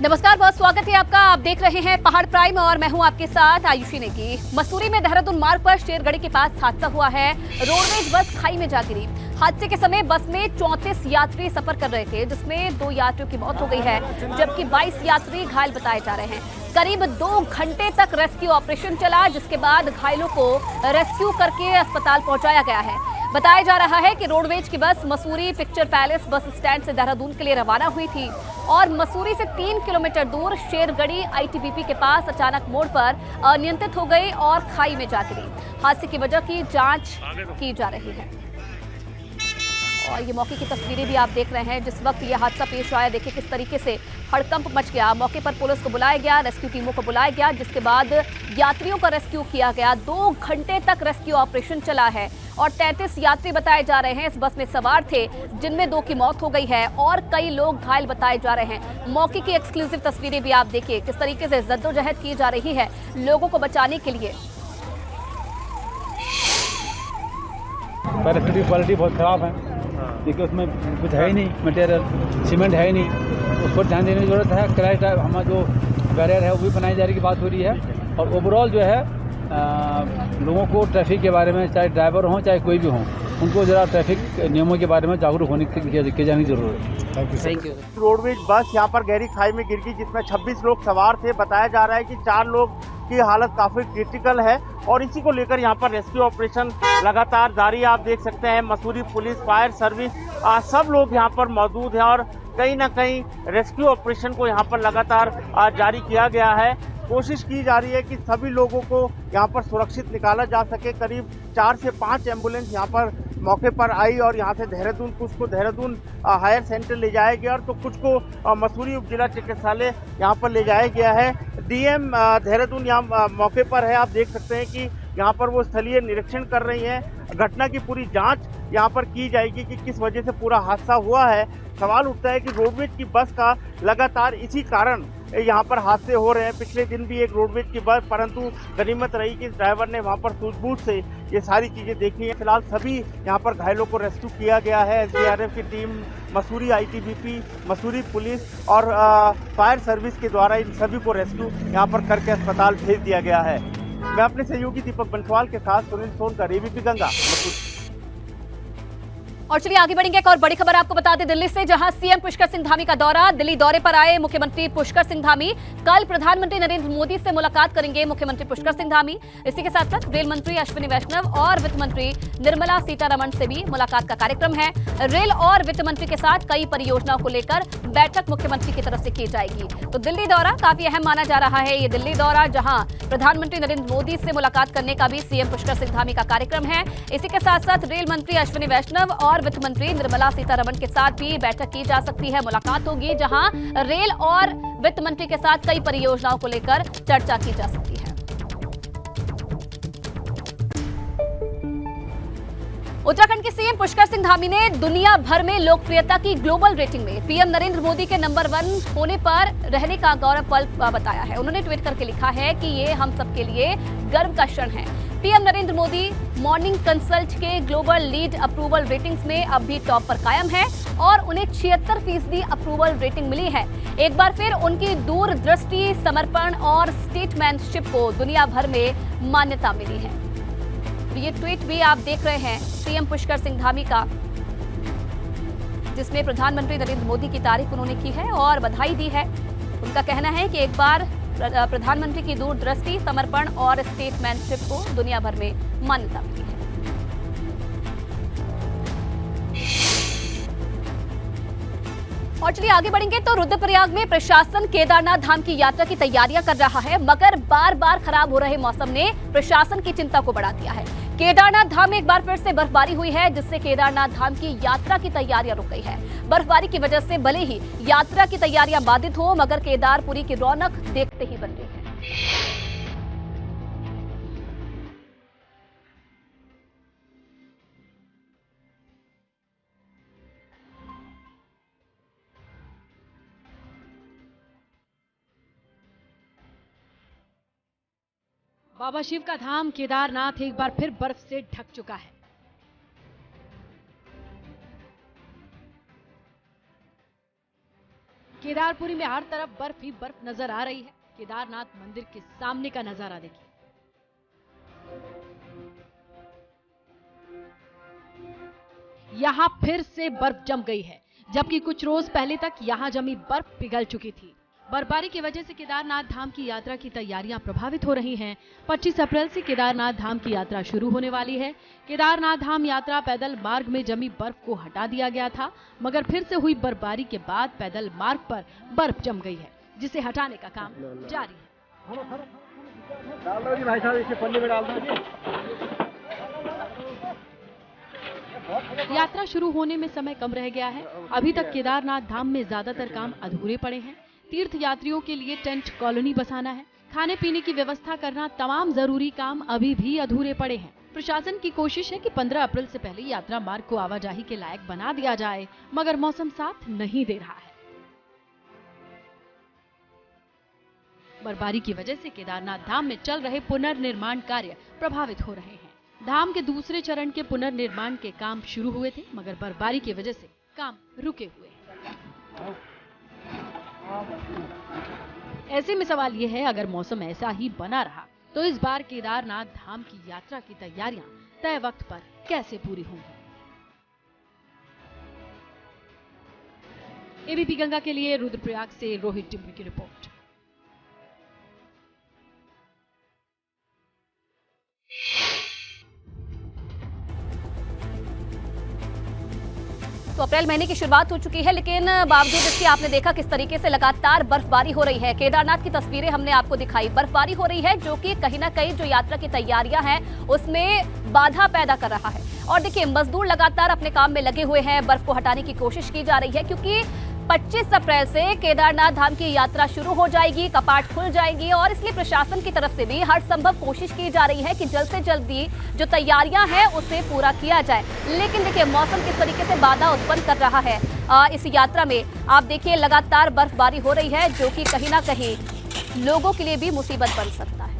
नमस्कार, बहुत स्वागत है आपका। आप देख रहे हैं पहाड़ प्राइम और मैं हूं आपके साथ आयुषी नेगी। मसूरी में देहरादून मार्ग पर शेरगढ़ी के पास हादसा हुआ है। रोडवेज बस खाई में जा गिरी। हादसे के समय बस में 34 यात्री सफर कर रहे थे, जिसमें 2 यात्रियों की मौत हो गई है, जबकि 22 यात्री घायल बताए जा रहे हैं। करीब 2 घंटे तक रेस्क्यू ऑपरेशन चला, जिसके बाद घायलों को रेस्क्यू करके अस्पताल पहुंचाया गया है। बताया जा रहा है कि रोडवेज की बस Mussoorie picture palace bus stand से देहरादून के लिए रवाना हुई थी और मसूरी से 3 किलोमीटर दूर शेरगढ़ी आईटीबीपी के पास अचानक मोड़ पर अनियंत्रित हो गई और खाई में जा गिरी। हादसे की वजह की जांच की जा रही है और ये मौके की तस्वीरें भी आप देख रहे हैं। जिस वक्त ये हादसा पेश आया, देखिए किस तरीके से हड़कंप मच गया। मौके पर पुलिस को बुलाया गया, रेस्क्यू टीमों को बुलाया गया, जिसके बाद यात्रियों का रेस्क्यू किया गया। 2 घंटे तक रेस्क्यू ऑपरेशन चला है और 33 यात्री बताए जा रहे हैं इस बस में सवार थे, जिनमें 2 की मौत हो गई है और कई लोग घायल बताए जा रहे हैं। मौके की एक्सक्लूसिव तस्वीरें भी आप देखिए किस तरीके से जद्दोजहद की जा रही है लोगों को बचाने के लिए। परिस्थिति क्वालिटी बहुत ख़राब है, देखिए उसमें कुछ है ही नहीं, मटेरियल सीमेंट है ही नहीं, उस पर ध्यान देने की जरूरत है। क्रैश हमारा जो बैरियर है वो भी बनाई जाने की बात हो रही है और ओवरऑल जो है लोगों को ट्रैफिक के बारे में, चाहे ड्राइवर हों चाहे कोई भी हों, उनको ज़रा ट्रैफिक नियमों के बारे में जागरूक होने की जाने की जरूरत है। Thank you. रोडवेज बस यहाँ पर गहरी खाई में गिर गई, जिसमें 26 लोग सवार थे। बताया जा रहा है कि 4 लोग की हालत काफ़ी क्रिटिकल है और इसी को लेकर यहाँ पर रेस्क्यू ऑपरेशन लगातार जारी है। आप देख सकते हैं मसूरी पुलिस, फायर सर्विस, सब लोग यहाँ पर मौजूद हैं और कहीं ना कहीं रेस्क्यू ऑपरेशन को यहाँ पर लगातार जारी किया गया है। कोशिश की जा रही है कि सभी लोगों को यहाँ पर सुरक्षित निकाला जा सके। करीब 4 से 5 एम्बुलेंस यहाँ पर मौके पर आई और यहाँ से देहरादून, कुछ को देहरादून हायर सेंटर ले जाया गया और तो कुछ को मसूरी उप जिला चिकित्सालय यहाँ पर ले जाया गया है। डीएम देहरादून यहाँ मौके पर है। आप देख सकते हैं कि यहाँ पर वो स्थलीय निरीक्षण कर रही हैं। घटना की पूरी जांच यहाँ पर की जाएगी कि किस वजह से पूरा हादसा हुआ है। सवाल उठता है कि रोडवेज की बस का लगातार इसी कारण यहाँ पर हादसे हो रहे हैं। पिछले दिन भी एक रोडवेज की बस, परंतु गनीमत रही कि ड्राइवर ने वहाँ पर सूझबूझ से ये सारी चीज़ें देखी हैं। फिलहाल सभी यहाँ पर घायलों को रेस्क्यू किया गया है। एसडीआरएफ की team, Mussoorie ITBP, Mussoorie police और फायर सर्विस के द्वारा इन सभी को रेस्क्यू यहाँ पर करके अस्पताल भेज दिया गया है। मैं अपने सहयोगी दीपक बंसवाल के साथ सुनील सोनकर, एबीपी गंगा, मसूरी। और चलिए आगे बढ़ेंगे। एक और बड़ी खबर आपको बता दें दिल्ली से, जहां सीएम पुष्कर सिंह धामी का दौरा। दिल्ली दौरे पर आए मुख्यमंत्री पुष्कर सिंह धामी कल प्रधानमंत्री नरेंद्र मोदी से मुलाकात करेंगे मुख्यमंत्री पुष्कर सिंह धामी। इसी के साथ साथ रेल मंत्री अश्विनी वैष्णव और वित्त मंत्री निर्मला सीतारमण से भी मुलाकात का कार्यक्रम है। रेल और वित्त मंत्री के साथ कई परियोजनाओं को लेकर बैठक मुख्यमंत्री की तरफ से की जाएगी। तो दिल्ली दौरा काफी अहम माना जा रहा है। ये दिल्ली दौरा, जहां प्रधानमंत्री नरेंद्र मोदी से मुलाकात करने का भी सीएम पुष्कर सिंह धामी का कार्यक्रम है। इसी के साथ साथ रेल मंत्री अश्विनी वैष्णव और वित्त मंत्री निर्मला सीतारमण के साथ भी बैठक की जा सकती है, मुलाकात होगी, जहां रेल और वित्त मंत्री के साथ कई परियोजनाओं को लेकर चर्चा की जा सकती है। उत्तराखंड के सीएम पुष्कर सिंह धामी ने दुनिया भर में लोकप्रियता की ग्लोबल रेटिंग में पीएम नरेंद्र मोदी के नंबर 1 होने पर रहने का गौरव पल बताया है। उन्होंने ट्वीट करके लिखा है कि ये हम सबके लिए गर्व का क्षण है। PM Narendra Modi morning consult के ग्लोबल लीड अप्रूवल रेटिंग्स में अब भी टॉप पर कायम है और उन्हें 76% अप्रूवल रेटिंग मिली है। एक बार फिर उनकी दूरदृष्टि, समर्पण और स्टेटमैनशिप को दुनिया भर में मान्यता मिली है। ये ट्वीट भी आप देख रहे हैं सीएम पुष्कर सिंह धामी का, जिसमें प्रधानमंत्री नरेंद्र मोदी की तारीफ उन्होंने की है और बधाई दी है। उनका कहना है कि एक बार प्रधानमंत्री की दूरदृष्टि, समर्पण और स्टेटमैनशिप को दुनिया भर में मान्यता मिली है। और चलिए आगे बढ़ेंगे तो रुद्रप्रयाग में प्रशासन केदारनाथ धाम की यात्रा की तैयारियां कर रहा है, मगर बार बार खराब हो रहे मौसम ने प्रशासन की चिंता को बढ़ा दिया है। केदारनाथ धाम में एक बार फिर से बर्फबारी हुई है, जिससे केदारनाथ धाम की यात्रा की तैयारियां रुक गई है। बर्फबारी की वजह से भले ही यात्रा की तैयारियां बाधित हो, मगर केदारपुरी की रौनक देखते ही बन गई है। बाबा शिव का धाम केदारनाथ एक बार फिर बर्फ से ढक चुका है। केदारपुरी में हर तरफ बर्फ ही बर्फ नजर आ रही है। केदारनाथ मंदिर के सामने का नजारा देखिए। यहाँ फिर से बर्फ जम गई है, जबकि कुछ रोज पहले तक यहाँ जमी बर्फ पिघल चुकी थी। बर्फबारी की वजह से केदारनाथ धाम की यात्रा की तैयारियां प्रभावित हो रही हैं। 25 अप्रैल से केदारनाथ धाम की यात्रा शुरू होने वाली है। केदारनाथ धाम यात्रा पैदल मार्ग में जमी बर्फ को हटा दिया गया था, मगर फिर से हुई बर्फबारी के बाद पैदल मार्ग पर बर्फ जम गई है, जिसे हटाने का काम जारी है। यात्रा शुरू होने में समय कम रह गया है। अभी तक केदारनाथ धाम में ज्यादातर काम अधूरे पड़े हैं। तीर्थ यात्रियों के लिए टेंट कॉलोनी बसाना है, खाने पीने की व्यवस्था करना, तमाम जरूरी काम अभी भी अधूरे पड़े हैं। प्रशासन की कोशिश है कि 15 अप्रैल से पहले यात्रा मार्ग को आवाजाही के लायक बना दिया जाए, मगर मौसम साथ नहीं दे रहा है। बर्फबारी की वजह से केदारनाथ धाम में चल रहे पुनर्निर्माण कार्य प्रभावित हो रहे हैं। धाम के दूसरे चरण के पुनर्निर्माण के काम शुरू हुए थे, मगर बर्फबारी की वजह से काम रुके हुए हैं। ऐसे में सवाल यह है, अगर मौसम ऐसा ही बना रहा तो इस बार केदारनाथ धाम की यात्रा की तैयारियां तय वक्त पर कैसे पूरी होंगी। एबीपी गंगा के लिए रुद्रप्रयाग से रोहित टिम्बी की रिपोर्ट। तो अप्रैल महीने की शुरुआत हो चुकी है, लेकिन बावजूद इसके आपने देखा किस तरीके से लगातार बर्फबारी हो रही है। केदारनाथ की तस्वीरें हमने आपको दिखाई, बर्फबारी हो रही है जो कि कहीं ना कहीं जो यात्रा की तैयारियां हैं उसमें बाधा पैदा कर रहा है। और देखिए, मजदूर लगातार अपने काम में लगे हुए हैं, बर्फ को हटाने की कोशिश की जा रही है, क्योंकि 25 अप्रैल से केदारनाथ धाम की यात्रा शुरू हो जाएगी, कपाट खुल जाएंगी और इसलिए प्रशासन की तरफ से भी हर संभव कोशिश की जा रही है कि जल्द से जल्दी जो तैयारियां हैं उसे पूरा किया जाए। लेकिन देखिए, मौसम किस तरीके से बाधा उत्पन्न कर रहा है इस यात्रा में। आप देखिए, लगातार बर्फबारी हो रही है जो कि कहीं ना कहीं लोगों के लिए भी मुसीबत बन सकता है।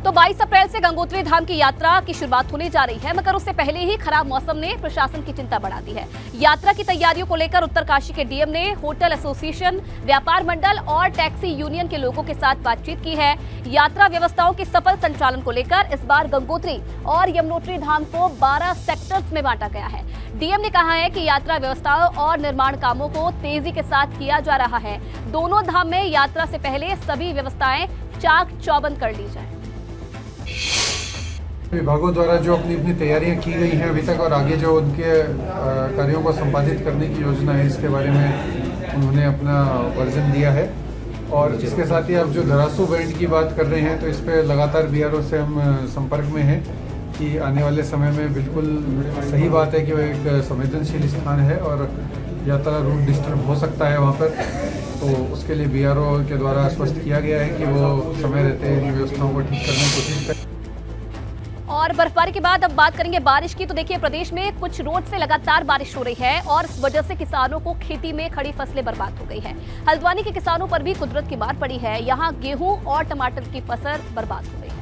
तो 22 अप्रैल से गंगोत्री धाम की यात्रा की शुरुआत होने जा रही है, मगर उससे पहले ही खराब मौसम ने प्रशासन की चिंता बढ़ा दी है। यात्रा की तैयारियों को लेकर उत्तरकाशी के डीएम ने होटल एसोसिएशन, व्यापार मंडल और टैक्सी यूनियन के लोगों के साथ बातचीत की है। यात्रा व्यवस्थाओं के सफल संचालन को लेकर इस बार गंगोत्री और यमुनोत्री धाम को 12 सेक्टर्स में बांटा गया है। डीएम ने कहा है कि यात्रा व्यवस्थाओं और निर्माण कामों को तेजी के साथ किया जा रहा है। दोनों धाम में यात्रा से पहले सभी व्यवस्थाएं चाक चौबंद कर ली जाए। विभागों द्वारा जो अपनी अपनी तैयारियां की गई हैं अभी तक और आगे जो उनके कार्यों को संपादित करने की योजना है, इसके बारे में उन्होंने अपना वर्जन दिया है। और इसके साथ ही अब जो धरासू बैंड की बात कर रहे हैं, तो इस पर लगातार बीआरओ से हम संपर्क में हैं कि आने वाले समय में बिल्कुल सही बात है कि वो एक संवेदनशील स्थान है और यात्रा रूट डिस्टर्ब हो सकता है वहाँ पर। तो उसके लिए बीआरओ के द्वारा आश्वस्त किया गया है कि वो समय रहते इन व्यवस्थाओं को ठीक करने की कोशिश करें। और बर्फबारी के बाद अब बात करेंगे बारिश की। तो देखिए, प्रदेश में कुछ रोज से लगातार बारिश हो रही है और इस वजह से किसानों को खेती में खड़ी फसलें बर्बाद हो गई है। हल्द्वानी के किसानों पर भी कुदरत की मार पड़ी है। यहाँ गेहूं और टमाटर की फसल बर्बाद हो गई है।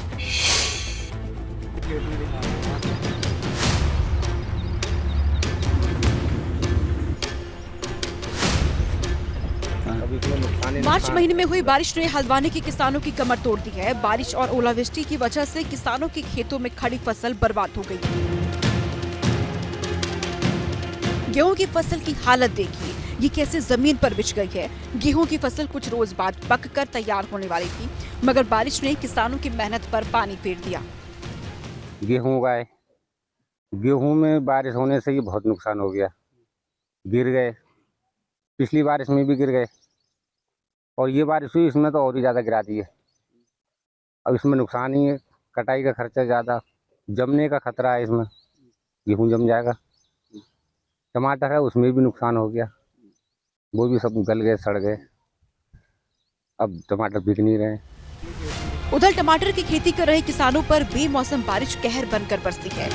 मार्च महीने में हुई बारिश ने हल्द्वानी के किसानों की कमर तोड़ दी है। बारिश और ओलावृष्टि की वजह से किसानों के खेतों में खड़ी फसल बर्बाद हो गई। गेहूं की फसल की हालत देखिए, ये कैसे जमीन पर बिछ गई है। गेहूं की फसल कुछ रोज बाद पककर तैयार होने वाली थी, मगर बारिश ने किसानों की मेहनत पर पानी फेर दिया। गेहूं उगाए, गेहूं में बारिश होने से ही बहुत नुकसान हो गया, गिर गए। पिछली बारिश में भी गिर गए और ये बारिश हुई, इसमें तो और ही ज़्यादा गिरा दी है। अब इसमें नुकसान ही है, कटाई का खर्चा ज़्यादा, जमने का खतरा है, इसमें गेहूं जम जाएगा। टमाटर है, उसमें भी नुकसान हो गया, वो भी सब गल गए, सड़ गए। अब टमाटर बिक नहीं रहे। उधर टमाटर की खेती कर रहे किसानों पर बेमौसम बारिश कहर बनकर बरसी है।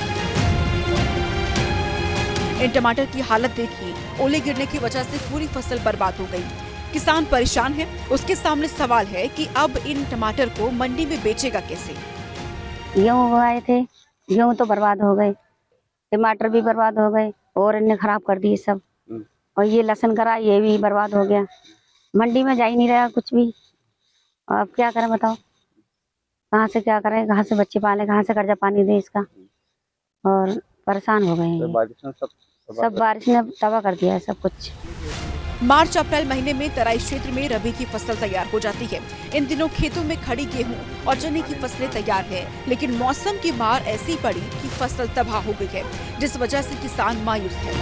इन टमाटर की हालत देखिए, ओले गिरने की वजह से पूरी फसल बर्बाद हो गई। किसान परेशान है। उसके सामने सवाल है कि अब इन टमाटर को मंडी में बेचेगा कैसे। गेहूँ उगाए थे, गेहूँ तो बर्बाद हो गए, टमाटर भी बर्बाद हो गए, और इन्हें खराब कर दिए सब। और ये लहसुन करा, ये भी बर्बाद हो गया। मंडी में जा ही नहीं रहा कुछ भी। अब क्या करें बताओ, कहाँ से क्या करें, कहाँ से बच्चे पाले, कहाँ से कर्जा पानी दे इसका। और परेशान हो गए हैं। सब बारिश ने तबाह कर दिया है सब कुछ। मार्च अप्रैल महीने में तराई क्षेत्र में रबी की फसल तैयार हो जाती है। इन दिनों खेतों में खड़ी गेहूं और चने की फसलें तैयार है, लेकिन मौसम की मार ऐसी पड़ी कि फसल तबाह हो गई है, जिस वजह से किसान मायूस है।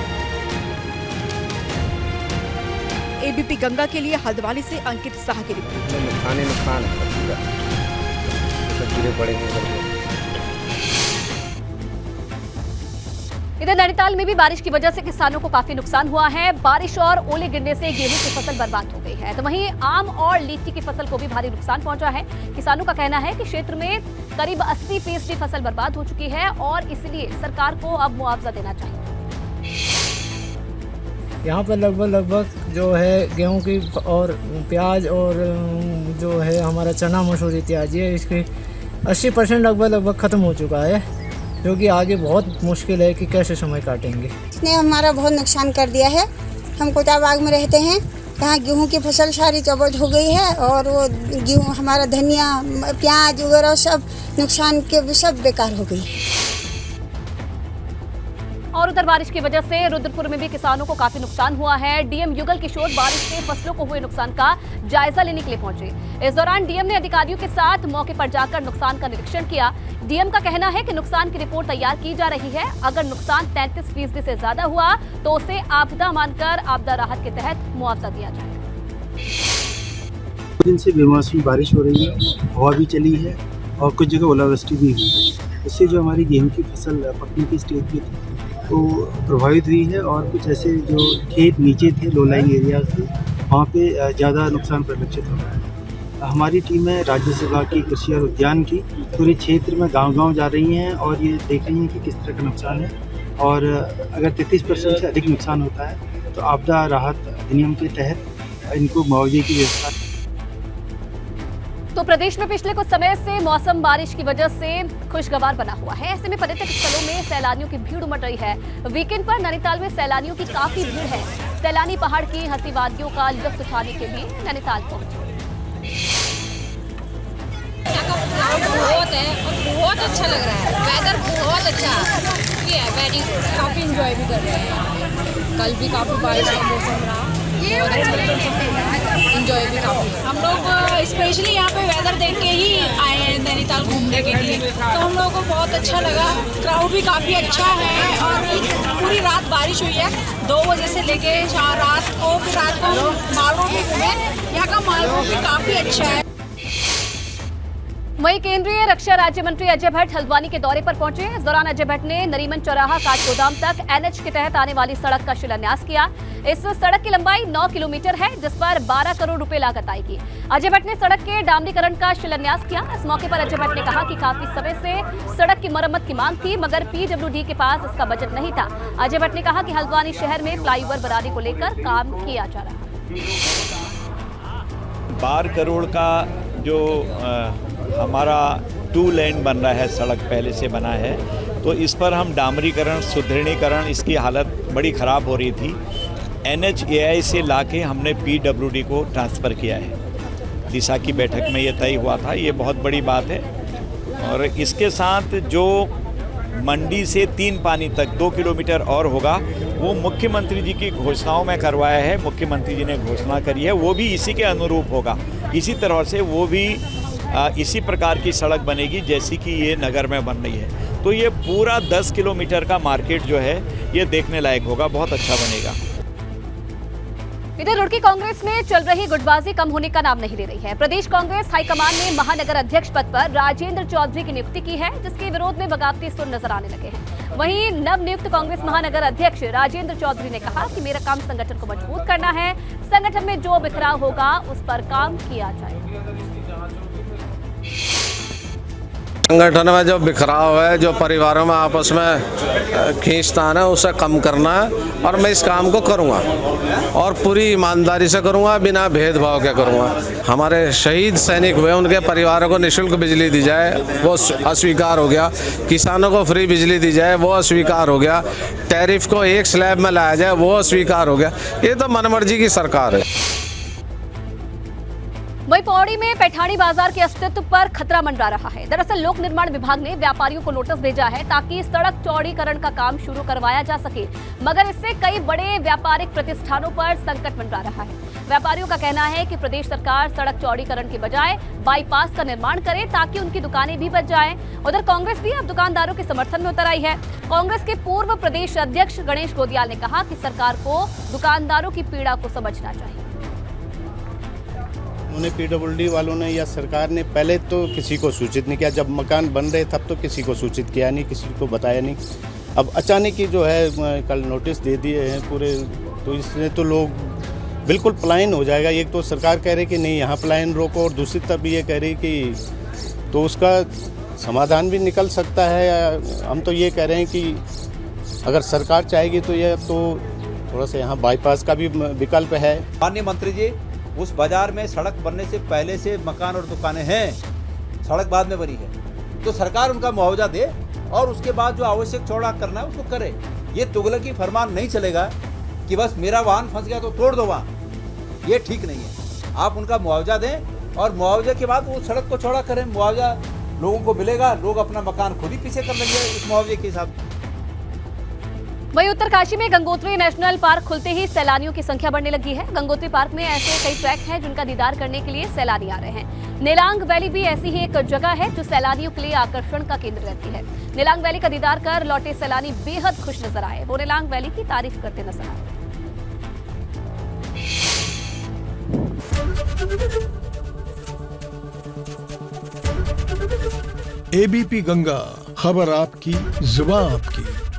एबीपी गंगा के लिए हल्द्वानी से अंकित शाह की रिपोर्ट। नुकसान इधर नैनीताल में भी बारिश की वजह से किसानों को काफी नुकसान हुआ है। बारिश और ओले गिरने से गेहूं की फसल बर्बाद हो गई है, तो वहीं आम और लीची की फसल को भी भारी नुकसान पहुंचा है। किसानों का कहना है कि क्षेत्र में करीब 80% फसल बर्बाद हो चुकी है और इसलिए सरकार को अब मुआवजा देना चाहिए। यहाँ पर लगभग जो है गेहूं की और प्याज और जो है हमारा चना मसूर इत्यादि है, इसके 80% लगभग ख़त्म हो चुका है, जो कि आगे बहुत मुश्किल है कि कैसे समय काटेंगे। इसने हमारा बहुत नुकसान कर दिया है। हम कोटाबाग में रहते हैं, यहाँ गेहूं की फसल सारी तबाह हो गई है और वो गेहूं हमारा धनिया प्याज वगैरह सब नुकसान के सब बेकार हो गई। और उधर बारिश की वजह से रुद्रपुर में भी किसानों को काफी नुकसान हुआ है। डीएम युगल किशोर बारिश से फसलों को हुए नुकसान का जायजा लेने के लिए पहुंचे। इस दौरान डीएम ने अधिकारियों के साथ मौके पर जाकर नुकसान का निरीक्षण किया। डीएम का कहना है कि नुकसान की रिपोर्ट तैयार की जा रही है। अगर नुकसान 33% से ज्यादा हुआ तो उसे आपदा मानकर आपदा राहत के तहत मुआवजा दिया जाएगा। दिन से बेमौसमी बारिश हो रही है, हवा भी चली है और कुछ जगह ओलावृष्टि भी हुई है। इससे जो हमारी गेहूं की फसल पकने की स्टेज पे थी तो प्रभावित हुई है और कुछ ऐसे जो खेत नीचे थे लो लाइंग एरियाज थे वहाँ पे ज़्यादा नुकसान परिलक्षित हो रहा है। हमारी टीमें राज्य विभाग की कृषि और उद्यान की पूरे क्षेत्र में गांव-गांव जा रही हैं और ये देख रही हैं कि किस तरह का नुकसान है। और अगर 33% से अधिक नुकसान होता है तो आपदा राहत अधिनियम के तहत इनको मुआवजे की व्यवस्था। तो प्रदेश में पिछले कुछ समय से मौसम बारिश की वजह से खुशगवार बना हुआ है। ऐसे में पर्यटक स्थलों में सैलानियों की भीड़ उमड़ रही है। वीकेंड पर नैनीताल में सैलानियों की काफी भीड़ है। सैलानी पहाड़ की हंसी वादियों का लुत्फ उठाने के लिए नैनीताल पहुंचे। बहुत है और बहुत अच्छा लग रहा है। वेदर बहुत अच्छा है, वेरी गुड। काफी एंजॉय भी कर रहे हैं। कल भी काफी बारिश का मौसम रहा, एंजॉय भी काफी। हम लोग स्पेशली यहाँ पे वेदर देख के ही आए हैं नैनीताल घूमने के लिए, तो हम लोगों को बहुत अच्छा लगा। क्राउड भी काफी अच्छा है और पूरी रात बारिश हुई है, 2 बजे से लेके रात को। फिर रात को माल रोड भी घूमे, यहाँ का माल रोड भी काफी अच्छा है। वहीं केंद्रीय रक्षा राज्य मंत्री अजय भट्ट हल्द्वानी के दौरे पर पहुंचे। इस दौरान अजय भट्ट ने नरीमन चौराहा काठगोदाम तक एनएच के तहत आने वाली सड़क का शिलान्यास किया। इस सड़क की लंबाई 9 किलोमीटर है, जिस पर 12 करोड़ रुपए लागत आएगी। अजय भट्ट ने सड़क के डामरीकरण का शिलान्यास किया। इस मौके पर अजय भट्ट ने कहा कि काफी समय से सड़क की मरम्मत की मांग थी, मगर पीडब्ल्यूडी के पास इसका बजट नहीं था। अजय भट्ट ने कहा कि हल्द्वानी शहर में फ्लाईओवर बनाने को लेकर काम किया जा रहा है। 12 करोड़ का जो हमारा 2 लेन बन रहा है, सड़क पहले से बना है, तो इस पर हम डामरीकरण सुदृढ़ीकरण, इसकी हालत बड़ी ख़राब हो रही थी। NHAI से लाके हमने PWD को ट्रांसफ़र किया है। दिशा की बैठक में ये तय हुआ था, ये बहुत बड़ी बात है। और इसके साथ जो मंडी से 3 पानी तक 2 किलोमीटर और होगा, वो मुख्यमंत्री जी की घोषणाओं में करवाया है। मुख्यमंत्री जी ने घोषणा करी है, वो भी इसी के अनुरूप होगा। इसी तरह से वो भी इसी प्रकार की सड़क बनेगी जैसी कि ये नगर में बन रही है। तो ये पूरा 10 किलोमीटर का मार्केट जो है ये देखने लायक होगा, बहुत अच्छा बनेगा। इधर रुड़की कांग्रेस में चल रही गुटबाजी कम होने का नाम नहीं ले रही है। प्रदेश कांग्रेस हाईकमान ने महानगर अध्यक्ष पद पर राजेंद्र चौधरी की नियुक्ति की है, जिसके विरोध में बगावती सुर नजर आने लगे हैं। वहीं नव नियुक्त कांग्रेस महानगर अध्यक्ष राजेंद्र चौधरी ने कहा कि मेरा काम संगठन को मजबूत करना है, संगठन में जो बिखराव होगा उस पर काम किया जाएगा। संगठन में जो बिखराव है, जो परिवारों में आपस में खींचतान है, उसे कम करना है और मैं इस काम को करूँगा और पूरी ईमानदारी से करूँगा, बिना भेदभाव के करूँगा। हमारे शहीद सैनिक हुए, उनके परिवारों को निःशुल्क बिजली दी जाए, वो अस्वीकार हो गया। किसानों को फ्री बिजली दी जाए, वो अस्वीकार हो गया। टैरिफ को एक स्लैब में लाया जाए, वो अस्वीकार हो गया। ये तो मनमर्जी की सरकार है। वहीं पौड़ी में पैठानी बाजार के अस्तित्व पर खतरा मंडरा रहा है। दरअसल लोक निर्माण विभाग ने व्यापारियों को नोटिस भेजा है ताकि सड़क चौड़ीकरण का काम शुरू करवाया जा सके, मगर इससे कई बड़े व्यापारिक प्रतिष्ठानों पर संकट मंडरा रहा है। व्यापारियों का कहना है कि प्रदेश सरकार सड़क चौड़ीकरण के बजाय बाईपास का निर्माण करे ताकि उनकी दुकानें भी बच जाएं। उधर कांग्रेस भी अब दुकानदारों के समर्थन में उतर आई है। कांग्रेस के पूर्व प्रदेश अध्यक्ष गणेश गोदियाल ने कहा कि सरकार को दुकानदारों की पीड़ा को समझना चाहिए। उन्होंने पीडब्ल्यूडी वालों ने या सरकार ने पहले तो किसी को सूचित नहीं किया। जब मकान बन रहे तब तो किसी को सूचित किया नहीं, किसी को बताया नहीं। अब अचानक ही जो है कल नोटिस दे दिए हैं पूरे, तो इसमें तो लोग बिल्कुल पलायन हो जाएगा। एक तो सरकार कह रही कि नहीं यहाँ पलायन रोको, और दूसरी तरफ ये कह रही कि तो उसका समाधान भी निकल सकता है। हम तो ये कह रहे हैं कि अगर सरकार चाहेगी तो ये तो थोड़ा सा यहाँ बाईपास का भी विकल्प है। माननीय मंत्री जी, उस बाजार में सड़क बनने से पहले से मकान और दुकानें हैं, सड़क बाद में बनी है, तो सरकार उनका मुआवजा दे और उसके बाद जो आवश्यक चौड़ा करना है उसको करे। ये तुगलकी फरमान नहीं चलेगा कि बस मेरा वाहन फंस गया तो तोड़ दो वहाँ, ये ठीक नहीं है। आप उनका मुआवजा दें और मुआवजे के बाद वो सड़क को चौड़ा करें। मुआवजा लोगों को मिलेगा, लोग अपना मकान खुद ही पीछे कर लेंगे इस मुआवजे के हिसाब से। वहीं उत्तरकाशी में गंगोत्री नेशनल पार्क खुलते ही सैलानियों की संख्या बढ़ने लगी है। गंगोत्री पार्क में ऐसे कई ट्रैक हैं जिनका दीदार करने के लिए सैलानी आ रहे हैं। नेलांग वैली भी ऐसी ही एक जगह है जो सैलानियों के लिए आकर्षण का केंद्र रहती है। नेलांग वैली का दीदार कर लौटे सैलानी बेहद खुश नजर आए। वो नेलांग वैली की तारीफ करते नजर आए। एबीपी गंगा, खबर आपकी, जुबान आपकी।